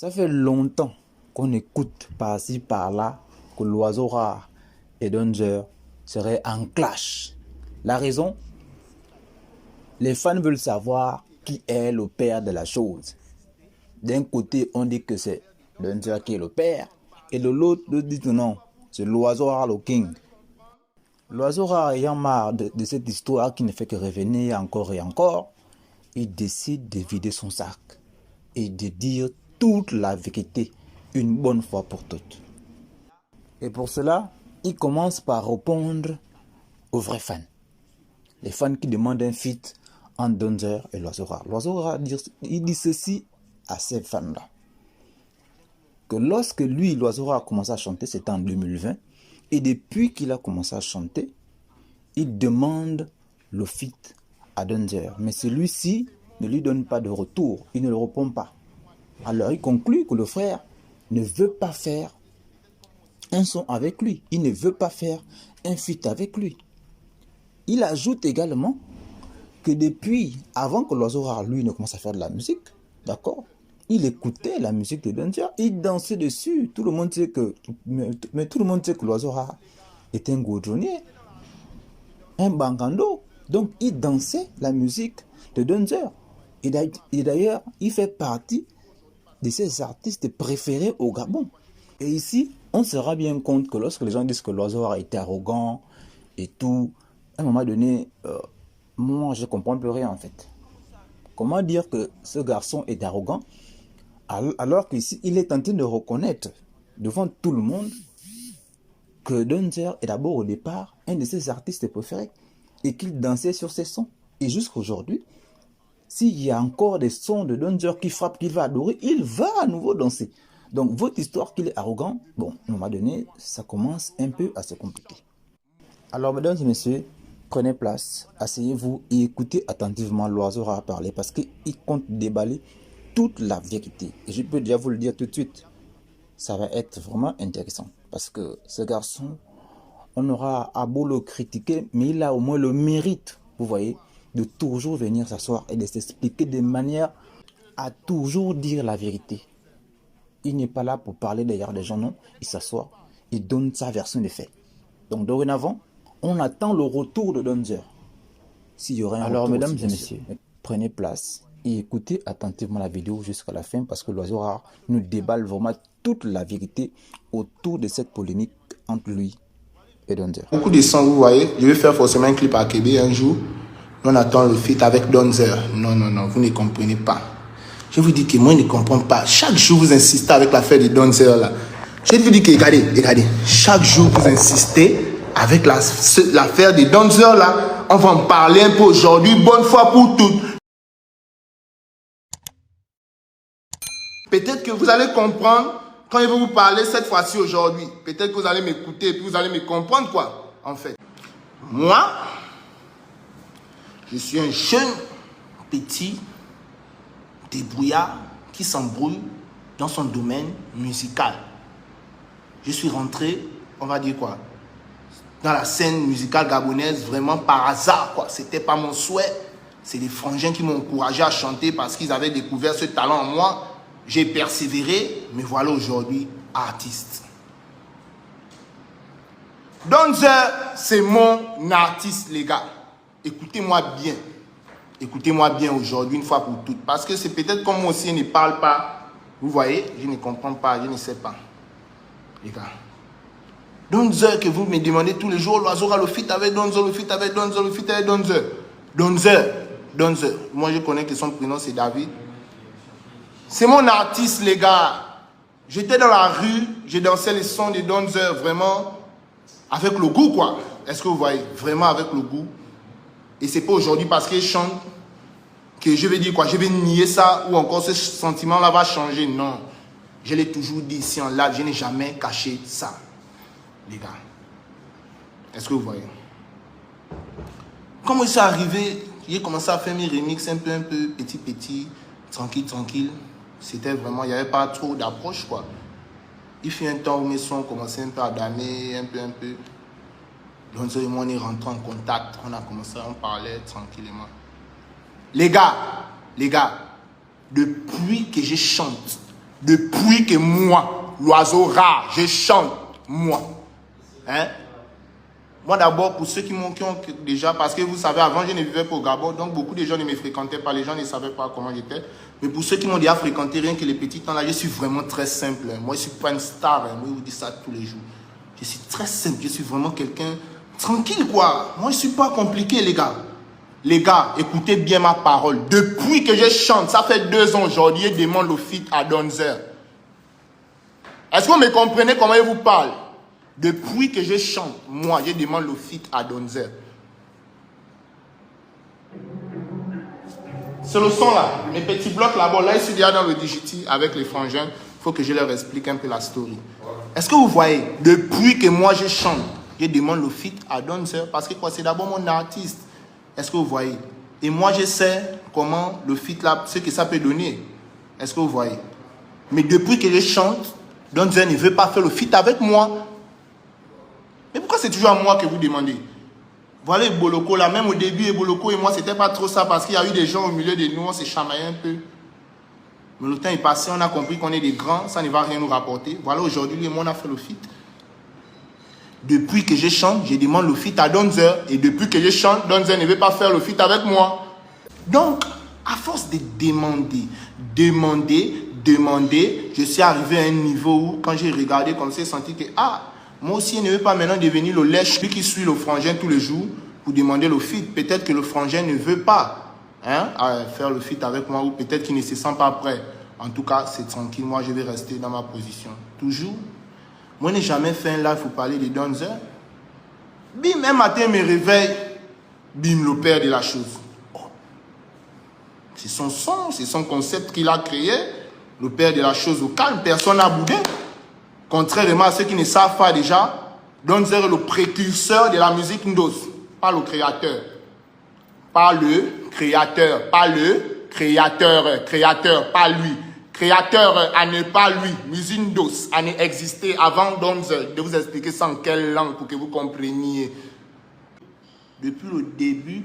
Ça fait longtemps qu'on écoute par-ci par-là que l'oiseau rare et Danger seraient en clash. La raison, les fans veulent savoir qui est le père de la chose. D'un côté, on dit que c'est Danger qui est le père, et de l'autre, on dit que non, c'est l'oiseau rare le king. L'oiseau rare ayant marre de cette histoire qui ne fait que revenir encore et encore, il décide de vider son sac et de dire toute la vérité une bonne fois pour toutes. Et pour cela, il commence par répondre aux vrais fans. Les fans qui demandent un feat entre Danger et l'oiseau rare. L'oiseau rare, il dit ceci à ces fans-là. Que lorsque lui, l'oiseau rare, a commencé à chanter, c'était en 2020. Et depuis qu'il a commencé à chanter, il demande le feat à Danger. Mais celui-ci ne lui donne pas de retour. Il ne le répond pas. Alors il conclut que le frère ne veut pas faire un son avec lui. Il ne veut pas faire un feat avec lui. Il ajoute également que depuis, avant que l'oiseau rare, lui, ne commence à faire de la musique, d'accord, il écoutait la musique de Danger, il dansait dessus. Tout le monde sait que, mais tout le monde sait que l'oiseau rare est un goudronnier, un bangando. Donc, il dansait la musique de Danger. Et d'ailleurs, il fait partie de ses artistes préférés au Gabon. Et ici, on se rend bien compte que lorsque les gens disent que l'oiseau rare était arrogant et tout, à un moment donné, moi, je ne comprends plus rien en fait. Comment dire que ce garçon est arrogant alors qu'ici, il est en train de reconnaître devant tout le monde que Danger est d'abord au départ un de ses artistes préférés et qu'il dansait sur ses sons. Et jusqu'à aujourd'hui, s'il y a encore des sons de Danger qui frappent, qu'il va adorer, il va à nouveau danser. Donc votre histoire qu'il est arrogant, bon, à un moment donné, ça commence un peu à se compliquer. Alors mesdames et messieurs, prenez place, asseyez-vous et écoutez attentivement l'oiseau rare parler parce qu'il compte déballer toute la vérité. Et je peux déjà vous le dire tout de suite, ça va être vraiment intéressant. Parce que ce garçon, on aura à beau le critiquer, mais il a au moins le mérite, vous voyez, de toujours venir s'asseoir et de s'expliquer de manière à toujours dire la vérité. Il n'est pas là pour parler derrière des gens, non. Il s'assoit, il donne sa version des faits. Donc dorénavant, on attend le retour de Danger. S'il y aurait un Alors, retour mesdames aussi, et messieurs, prenez place et écoutez attentivement la vidéo jusqu'à la fin parce que l'oiseau rare nous déballe vraiment toute la vérité autour de cette polémique entre lui et Danger. Beaucoup de sons, vous voyez, je vais faire forcément un clip à Québec un jour. On attend le feat avec Danger. Non, non, non, vous ne comprenez pas. Je vous dis que moi, je ne comprends pas. Chaque jour, vous insistez avec l'affaire de Danger là. Je vous dis que, regardez, chaque jour, vous insistez avec l'affaire de Danger là. On va en parler un peu aujourd'hui, bonne fois pour toutes. Peut-être que vous allez comprendre quand je vais vous parler cette fois-ci aujourd'hui. Peut-être que vous allez m'écouter et puis vous allez me comprendre quoi, en fait. Moi, je suis un jeune, petit, débrouillard qui s'embrouille dans son domaine musical. Je suis rentré, on va dire quoi, dans la scène musicale gabonaise vraiment par hasard quoi. C'était pas mon souhait. C'est des frangins qui m'ont encouragé à chanter parce qu'ils avaient découvert ce talent en moi. J'ai persévéré, me voilà aujourd'hui artiste. Danger, c'est mon artiste, les gars. Écoutez-moi bien. Écoutez-moi bien aujourd'hui, une fois pour toutes. Parce que c'est peut-être comme moi aussi, je ne parle pas. Vous voyez, je ne comprends pas, je ne sais pas. Les gars. Danger, que vous me demandez tous les jours, l'oiseau aura le feat avec Danger, le feat avec Danger, le feat avec Danger. Danger. Moi, je connais que son prénom, c'est David. C'est mon artiste, les gars. J'étais dans la rue, j'ai dansé les sons de Danger, vraiment, avec le goût, quoi. Est-ce que vous voyez? Vraiment avec le goût. Et c'est pas aujourd'hui parce qu'il chante que je vais dire quoi, je vais nier ça ou encore ce sentiment-là va changer. Non. Je l'ai toujours dit ici en live, je n'ai jamais caché ça, les gars. Est-ce que vous voyez? Comme c'est arrivé, j'ai commencé à faire mes remixes un peu, petit, tranquille. C'était vraiment, il n'y avait pas trop d'approche, quoi. Il fut un temps où mes sons commençaient un peu à damer, un peu. Donc, on est rentré en contact, on a commencé à en parler tranquillement. Les gars, depuis que je chante, Depuis que moi, l'oiseau rare, je chante, moi. Hein? Moi d'abord, pour ceux qui ont déjà, parce que vous savez, avant je ne vivais pas au Gabon, donc beaucoup de gens ne me fréquentaient pas, les gens ne savaient pas comment j'étais. Mais pour ceux qui m'ont déjà fréquenté, rien que les petits temps là, je suis vraiment très simple. Moi je ne suis pas une star, moi je vous dis ça tous les jours. Je suis très simple, je suis vraiment quelqu'un tranquille quoi. Moi je ne suis pas compliqué les gars. Les gars, écoutez bien ma parole. Depuis que je chante, ça fait 2 ans aujourd'hui, je demande le feat à Donzer. Est-ce que vous me comprenez comment je vous parle? Depuis que je chante, moi, je demande le feat à Donzer. C'est le son là, mes petits blocs là-bas. Là, je suis déjà dans le Digiti avec les frangins. Il faut que je leur explique un peu la story. Est-ce que vous voyez, depuis que moi je chante, je demande le feat à Donzer parce que c'est d'abord mon artiste. Est-ce que vous voyez? Et moi, je sais comment le feat là, ce que ça peut donner. Est-ce que vous voyez? Mais depuis que je chante, Donzer ne veut pas faire le feat avec moi. Mais pourquoi c'est toujours à moi que vous demandez? Voilà Eboloko là, même au début, Eboloko et moi, c'était pas trop ça parce qu'il y a eu des gens au milieu de nous, on s'est chamaillé un peu. Mais le temps est passé, on a compris qu'on est des grands, ça ne va rien nous rapporter. Voilà, aujourd'hui, lui et moi, on a fait le feat. Depuis que je chante, je demande le feat à Donzer. Et depuis que je chante, Donzer ne veut pas faire le feat avec moi. Donc, à force de demander, je suis arrivé à un niveau où, quand j'ai regardé comme ça, j'ai senti que, moi aussi, je ne veux pas maintenant devenir le lèche, lui qui suit le frangin tous les jours pour demander le feat. Peut-être que le frangin ne veut pas faire le feat avec moi ou peut-être qu'il ne se sent pas prêt. En tout cas, c'est tranquille. Moi, je vais rester dans ma position. Toujours. Moi, je n'ai jamais fait un live pour parler de Donzer. Bim, un matin, je me réveille. Bim, le père de la chose. C'est son son, c'est son concept qu'il a créé. Le père de la chose au calme. Personne n'a boudé. Contrairement à ceux qui ne savent pas déjà, Donzer est le précurseur de la musique Ndos, pas le créateur. Pas le créateur, pas le créateur, pas lui. Créateur à ne pas lui, musique Ndos, à ne exister avant Donzer. De vous expliquer ça en quelle langue pour que vous compreniez. Depuis le début,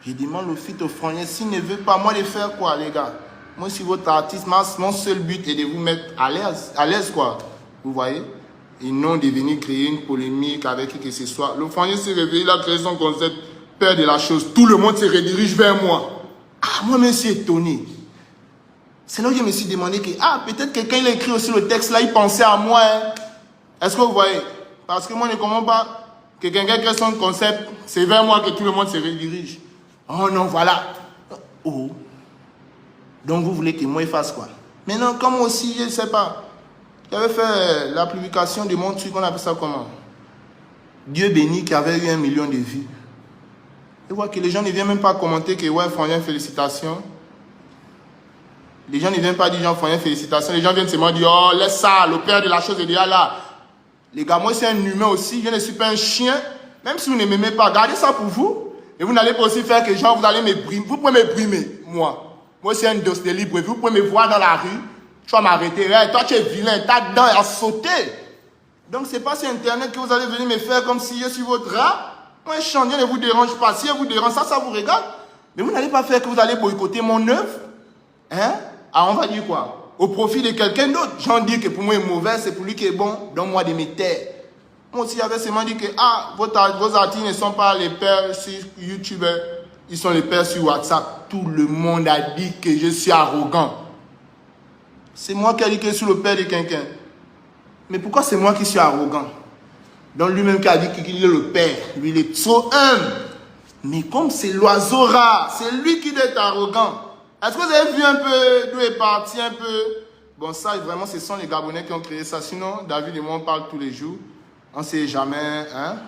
je demande le feat au frangin. S'il ne veut pas, moi, de faire quoi, les gars? Moi, si votre artiste, mon seul but est de vous mettre à l'aise, quoi. Vous voyez? Et non de venir créer une polémique avec qui que ce soit. Le frangin s'est réveillé, il a créé son concept, père de la chose. Tout le monde se redirige vers moi. Moi, je me suis étonné. C'est là que je me suis demandé que, peut-être quelqu'un il a écrit aussi le texte là, il pensait à moi. Est-ce que vous voyez? Parce que moi, je ne comprends pas que quelqu'un crée son concept, c'est vers moi que tout le monde se redirige. Oh non, voilà. Oh. Donc vous voulez que moi, je fasse quoi? Maintenant, comme aussi, je ne sais pas. J'avais fait la publication de mon truc, on appelle ça comment? Dieu béni qui avait eu 1 million de vues. Et voilà que les gens ne viennent même pas commenter que ouais, frangin, félicitations. Les gens ne viennent pas dire, Jean frangin, félicitations. Les gens viennent seulement dire, oh, laisse ça, le père de la chose est déjà là. Les gars, moi, c'est un humain aussi. Je ne suis pas un chien. Même si vous ne m'aimez pas, gardez ça pour vous. Et vous n'allez pas aussi faire que genre, vous allez me brimer. Vous pouvez me brimer, moi. Moi, c'est un dos de libre. Vous pouvez me voir dans la rue. Tu vas m'arrêter. Hey, toi, tu es vilain. Ta dent à sauter. Donc, c'est pas sur Internet que vous allez venir me faire comme si je suis votre rat. Moi, je chante, ne vous dérange pas. Si je vous dérange, ça vous regarde. Mais vous n'allez pas faire que vous allez boycotter mon œuvre. Hein? On va dire quoi? Au profit de quelqu'un d'autre. J'en dis que pour moi, il est mauvais, c'est pour lui qui est bon. Donne-moi de mes terres. Moi aussi, j'avais seulement dit que vos artistes ne sont pas les pères sur YouTube. Ils sont les pères sur WhatsApp. Tout le monde a dit que je suis arrogant. C'est moi qui ai dit que je suis le père de quelqu'un. Mais pourquoi c'est moi qui suis arrogant? Donc lui-même qui a dit qu'il est le père. Lui, il est trop humble. Mais comme c'est l'oiseau rare, c'est lui qui doit être arrogant. Est-ce que vous avez vu un peu d'où est parti un peu? Bon, ça, vraiment, ce sont les Gabonais qui ont créé ça. Sinon, David et moi, on parle tous les jours. On ne s'est jamais,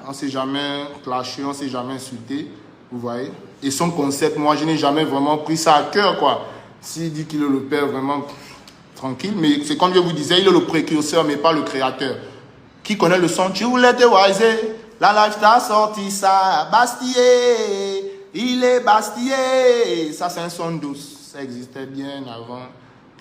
on s'est jamais clashé, on ne s'est jamais insulté. Vous voyez? Et son concept, moi, je n'ai jamais vraiment pris ça à cœur, quoi. S'il dit qu'il est le père, vraiment tranquille. Mais c'est comme je vous disais, il est le précurseur, mais pas le créateur. Qui connaît le son? Tu voulais te wiser. La life t'a sorti ça. Bastillé. Il est bastillé. Ça, c'est un son douce. Ça existait bien avant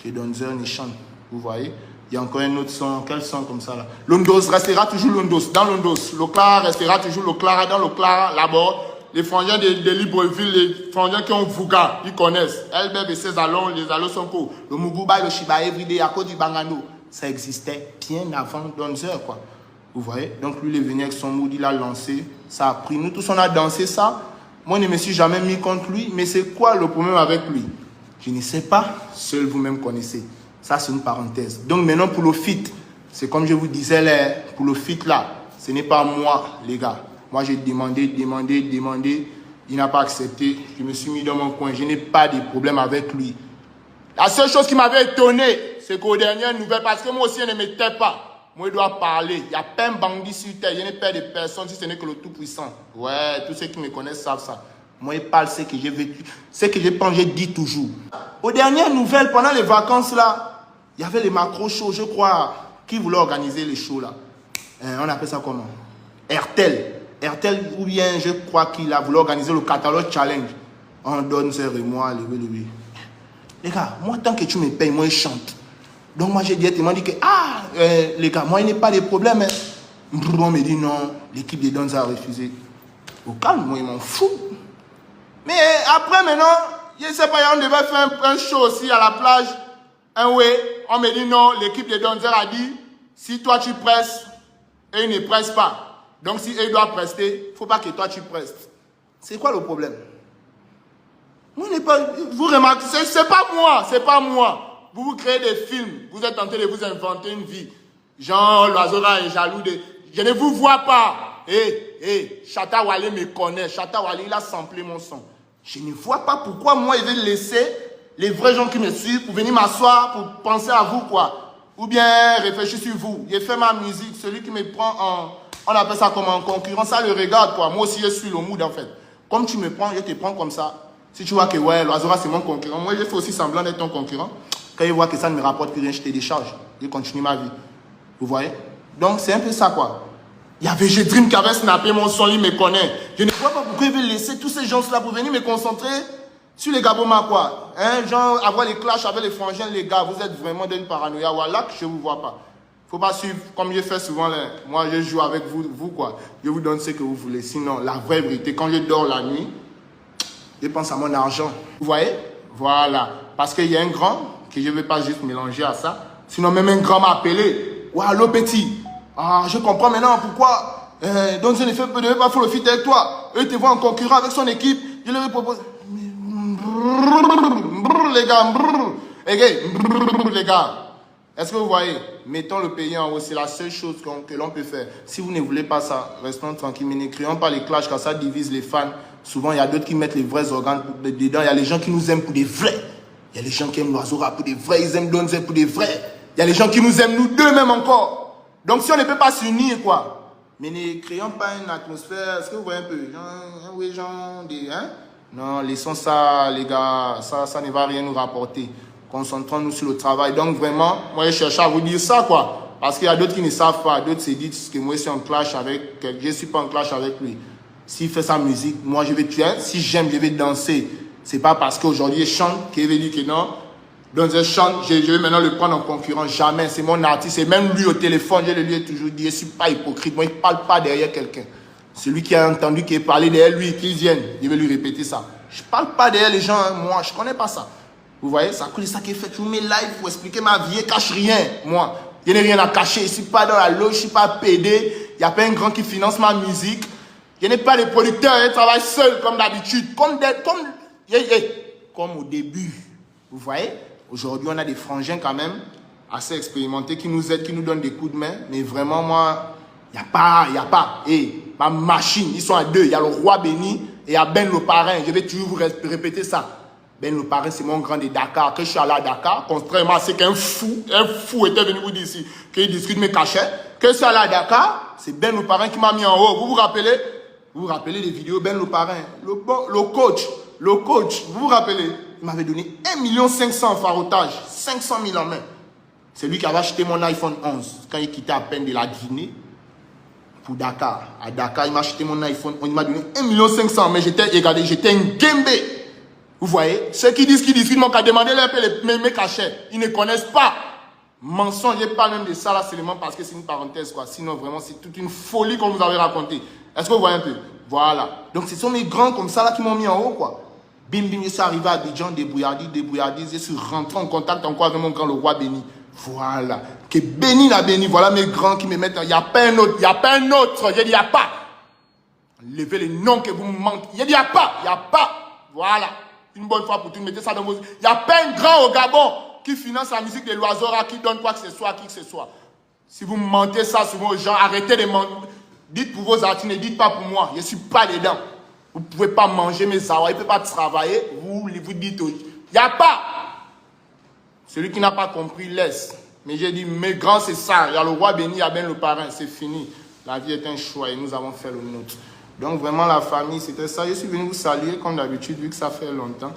que Donzer ne chante. Vous voyez? Il y a encore un autre son. Quel son comme ça là? L'ondos restera toujours l'ondos. Dans l'ondos. Le clara restera toujours le clara. Dans le clara, là-bas, les frangins de Libreville, les frangins qui ont Vouga, ils connaissent. Elbeb et ses allons, les allons sont cool. Le Muguba, le Shiba Everyday, à cause du Bangano. Ça existait bien avant Donzer, quoi. Vous voyez? Donc lui, il est venu avec son mood, il a lancé. Ça a pris. Nous tous, on a dansé ça. Moi, je ne me suis jamais mis contre lui. Mais c'est quoi le problème avec lui? Je ne sais pas. Seul vous-même connaissez. Ça, c'est une parenthèse. Donc maintenant, pour le feat, c'est comme je vous disais, pour le feat là, ce n'est pas moi, les gars. Moi, j'ai demandé. Il n'a pas accepté. Je me suis mis dans mon coin. Je n'ai pas de problème avec lui. La seule chose qui m'avait étonné, c'est qu'aux dernières nouvelles, parce que moi aussi, je ne m'étais pas. Moi, je dois parler. Il n'y a pas un bandit sur terre. Je n'ai pas de personne si ce n'est que le Tout-Puissant. Ouais, tous ceux qui me connaissent savent ça. Moi, je parle ce que j'ai vécu. Ce que je pense, je dis toujours. Aux dernières nouvelles, pendant les vacances, là, il y avait les macro-shows, je crois, qui voulaient organiser les shows, là. On appelle ça comment? RTL. RTL, ou bien, je crois qu'il a voulu organiser le catalogue challenge. On donne ça et moi, levé. Les gars, moi, tant que tu me payes, moi, je chante. Donc moi j'ai directement dit que, les gars, moi il n'y a pas de problème. Hein. On me dit non, l'équipe de Donza a refusé. Au calme, moi ils m'en fous. Mais après maintenant, je ne sais pas, on devait faire un show aussi à la plage. On me dit non, l'équipe de Donza a dit, si toi tu presses, eux ne pressent pas. Donc si eux doivent prester, il ne faut pas que toi tu prestes. C'est quoi le problème? Vous remarquez, c'est pas moi. Vous vous créez des films, vous êtes tenté de vous inventer une vie. Jean Loazora est jaloux de... Je ne vous vois pas. Chata Wale me connaît. Chata Wale, il a samplé mon son. Je ne vois pas pourquoi moi, il veut laisser les vrais gens qui me suivent pour venir m'asseoir, pour penser à vous, quoi. Ou bien réfléchir sur vous. J'ai fait ma musique, celui qui me prend en... On appelle ça comme en concurrence, ça le regarde, quoi. Moi aussi, je suis le mood, en fait. Comme tu me prends, je te prends comme ça. Si tu vois que, ouais, Loazora, c'est mon concurrent. Moi, je fais aussi semblant d'être ton concurrent. Quand il voit que ça ne me rapporte plus rien, je te décharge. Je continue ma vie. Vous voyez? Donc, c'est un peu ça, quoi. Il y avait G-Dream qui avait snappé mon son, il me connaît. Je ne vois pas pourquoi il veut laisser tous ces gens-là pour venir me concentrer sur les Gaboma, quoi. Hein, genre, avoir les clashs avec les frangins, les gars, vous êtes vraiment d'une paranoïa. Voilà que je ne vous vois pas. Faut pas suivre, comme je fais souvent, là. Moi, je joue avec vous, quoi. Je vous donne ce que vous voulez. Sinon, la vraie vérité, quand je dors la nuit, je pense à mon argent. Vous voyez? Voilà. Parce qu'il y a un grand que je ne vais pas juste mélanger à ça. Sinon, même un grand m'a appelé. Ouais, allô, petit. Ah, je comprends maintenant pourquoi. Donc, je ne devais pas faire le feat avec toi. Eux te voient en concurrent avec son équipe. Je leur ai proposé. Les gars, les gars. Est-ce que vous voyez? Mettons le pays en haut. C'est la seule chose que l'on peut faire. Si vous ne voulez pas ça, restons tranquilles. Mais ne créons pas les clashs car ça divise les fans. Souvent, il y a d'autres qui mettent les vrais organes dedans. Il y a les gens qui nous aiment pour des vrais. Il y a les gens qui aiment Loazora pour des vrais, ils aiment Donzer pour des vrais. Il y a les gens qui nous aiment, nous deux même encore. Donc si on ne peut pas s'unir, quoi. Mais ne créons pas une atmosphère, est-ce que vous voyez un peu? Non, laissons ça, les gars, ça ne va rien nous rapporter. Concentrons-nous sur le travail. Donc vraiment, moi je cherche à vous dire ça, quoi. Parce qu'il y a d'autres qui ne savent pas, d'autres se disent que moi je suis en clash avec quelqu'un, je ne suis pas en clash avec lui. S'il fait sa musique, moi je vais tuer. Si j'aime, je vais danser. C'est pas parce qu'aujourd'hui il chante qu'il veut dire que non. Donc je chante, je vais maintenant le prendre en concurrent. Jamais, c'est mon artiste. Et même lui au téléphone, je lui ai toujours dit, je ne suis pas hypocrite. Moi, il ne parle pas derrière quelqu'un. Celui qui a entendu qu'il parlait derrière lui, qu'il vienne, je vais lui répéter ça. Je ne parle pas derrière les gens, hein. Moi, je ne connais pas ça. Vous voyez, ça coule ça qui est fait. Je vous mets live pour expliquer ma vie, je ne cache rien. Moi, je n'ai rien à cacher. Je ne suis pas dans la loge, je ne suis pas pédé. Il n'y a pas un grand qui finance ma musique. Je n'ai pas de producteur, je travaille seul comme d'habitude. Comme au début. Vous voyez? Aujourd'hui, on a des frangins quand même assez expérimentés qui nous aident, qui nous donnent des coups de main. Mais vraiment, moi, il n'y a pas. Ma machine, ils sont à deux. Il y a le roi béni et il y a Ben le parrain. Je vais toujours vous répéter ça. Ben le parrain, c'est mon grand de Dakar. Quand je suis allé à Dakar, contrairement à ce qu'un fou était venu vous dire ici, qu'il discute mes cachets. Quand je suis allé à Dakar, c'est Ben le parrain qui m'a mis en haut. Vous vous rappelez? Vous vous rappelez les vidéos Ben le parrain, le coach, vous vous rappelez? Il m'avait donné 1,5 million en farotage, 500 000 en main. C'est lui qui avait acheté mon iPhone 11 quand il quittait à peine de la Guinée pour Dakar. À Dakar, il m'a acheté mon iPhone, il m'a donné 1,5 million, mais j'étais un Gembe. Vous voyez? Ceux qui disent qu'ils m'ont qu'à demander mes cachets. Ils ne connaissent pas. Mensonge, je parle même de ça là seulement parce que c'est une parenthèse, quoi. Sinon, vraiment, c'est toute une folie qu'on vous avait raconté. Est-ce que vous voyez un peu? Voilà. Donc, ce sont mes grands comme ça là qui m'ont mis en haut, quoi. Bim, bim, je suis arrivé à Abidjan, débrouillardise. Je suis rentré en contact encore avec mon grand, le roi béni. Voilà. Que béni la béni. Voilà mes grands qui me mettent. Il n'y a pas un autre. Il n'y a pas un autre. Je dis, il n'y a pas. Levez les noms que vous me manquez. Je dis, il n'y a pas. Il n'y a pas. Voilà. Une bonne fois pour tout, mettez ça dans vos... Il n'y a pas un grand au Gabon qui finance la musique de l'oiseau, qui donne quoi que ce soit à qui que ce soit. Si vous mentez ça souvent aux gens, arrêtez de mentir. Dites pour vos artistes, ne dites pas pour moi. Je ne suis pas dedans. Vous ne pouvez pas manger mes awa, il ne peut pas travailler. Vous dites, il n'y a pas. Celui qui n'a pas compris, laisse. Mais j'ai dit, mes grands, c'est ça. Il y a le roi béni, il y a bien le parrain. C'est fini. La vie est un choix et nous avons fait le nôtre. Donc vraiment, la famille, c'était ça. Je suis venu vous saluer comme d'habitude, vu que ça fait longtemps.